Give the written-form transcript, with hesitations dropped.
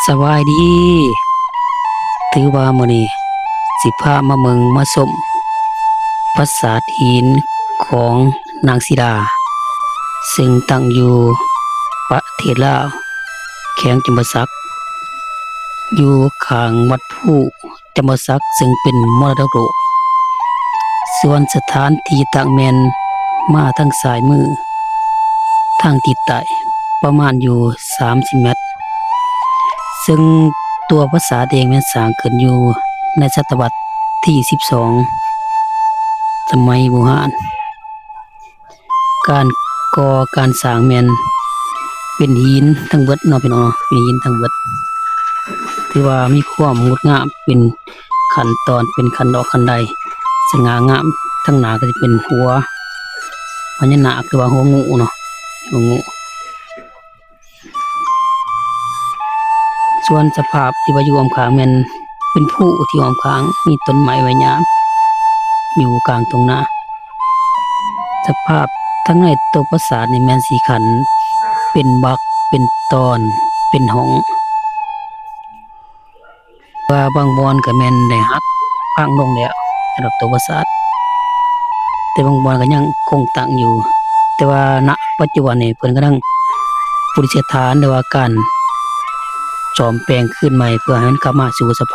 สบายดีถือว่ามื้อนี้สิพามาเมืองมาชมปราสาทหินของนางสีดาซึ่งตั้งอยู่ประเทศลาวแขวงจำปาสักอยู่ข้างวัดผู้จำปาสักซึ่งเป็นมรดกโลกส่วนสถานที่ตั้งแม่นมาทางซ้ายมือทางทิศใต้ประมาณอยู่30เมตรซึ่งตัวปราสาทเองแม่นสร้างขึ้นอยู่ในศตวรรษที่12สมัยโบราณการก่อการสร้างแม่นเป็นหินทั้งเบิดเนาะพี่น้องเป็นหินทั้งเบิดถือว่ามีความงดงามเป็นขั้นตอนเป็นขั้นดอกขั้นใดสง่างามทั้งหน้าก็สิเป็นหัวพญานาคหรือว่าหัวงูเนาะหัวงูส่วนสภาพที่ว่าอยู่อ้อมข้างแม่นเป็นผู้ที่อ้อมข้างมีต้นไม้ใบหญ้าอยู่กลางตรงหน้าสภาพทั้งในตัวปราสาทนี่แม่นสีขันเป็นบักเป็นตอนเป็นห้องว่าบางบอนก็แม่นได้หักพังลงแล้วสำหรับตัวปราสาทแต่บางบอนก็ยังคงตั้งอยู่แต่ว่าณปัจจุบันนี้เพิ่นกำลังปฏิสถานหรือว่าการซ่อมแปลงขึ้นใหม่เพื่อให้มันกลับมาสู่สภ